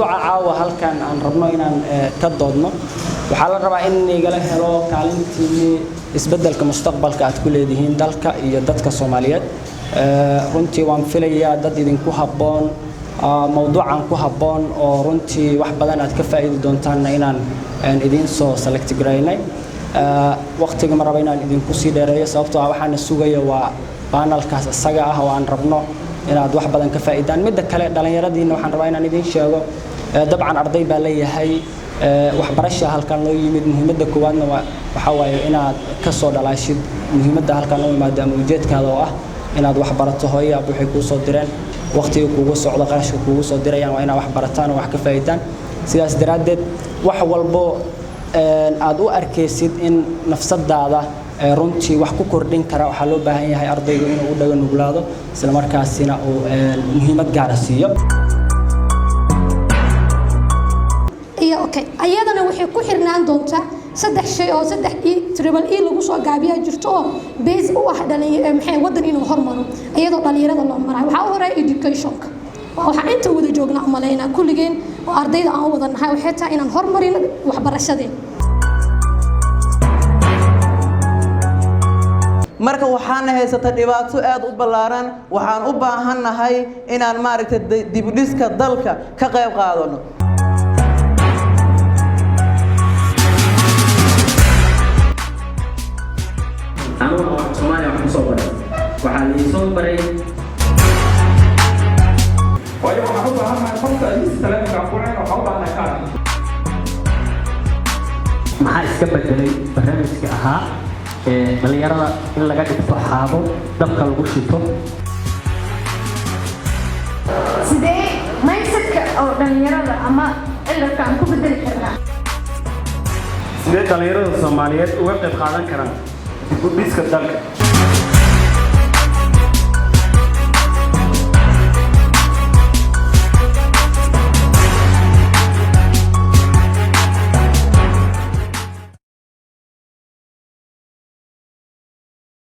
موضوع عاوة هل كان عن ربنا إن كدودنا وحال الربع إن يجله هلو كالنتي إسبدل كمستقبل كأتكل يدهين دلك يدتك الصوماليات runtii waan filayaa dad idinku habboon mawduucan ku habboon oo runtii wax badan aad ka faa'iidi doontaan inaan idin soo select gareynay waqtiga ma rabo inaan idinku sii dheereeyo sababtoo ah waxaan sugayaa waa panelkaas isaga ah oo aan rabno inaad wax badan ka faa'iidaan midda kale dhalinyaradiina waxaan rabaa inaan idin sheego dabcan arday baa leeyahay waxbarasho halkan loo yimid muhiimadda koowaadna waxa waaye inaad ka soo dhalaashid muhiimadda halkan loo yimaado ama ujeedkaada oo ah inaad wax barato hooyo aad waxay ku soo direen waqtiga kuugu socdo qarashka kuugu soo dirayaan waa inaad wax barataan oo wax ka faa'iidaan sidaas daraadeed wax walbo aad u arkaysid in nafsadaada runtii wax ku kordhin kara waxa loo baahan yahay ardaygu inuu u dhaga nuglaado isla markaasina uu muhiimad gaar ah siiyo okay ayadana waxay ku xirnaan doontaa saddex shay oo saddex triple e lagu soo gaabiyaa jirto oo base u ah maxay wadan inuu hormaro iyadoo dhalinyarada loo maray waxa u horeeya educationka waxa inta wada joognaa umaleynaa kulligeen oo ardayda aan wada nahay waxay tahay inaan hormarino waxbarashadeen marka waxaan haysata dhibaato aad u ballaaran waxaan u baahanahay inaan maaragtay dib u dhiska dalka ka qayb qaadano أنا Soomaaliya waxaan soo baray waxaa la soo baray waayo waxaan u baahanahay qofka islaamka ku ceen waxa u baahanahay kaar maxaa iska bedelay barnaamijka ahaa dhalinyarada in laga dhigto xaabo dabka lagu shito sidee mindsetka oo dhalinyarada ama cilafka aan ku bedeli karnaa sidee dhalinyarada Soomaaliyeed uga qayb qaadan karaan dib u dhiska dalka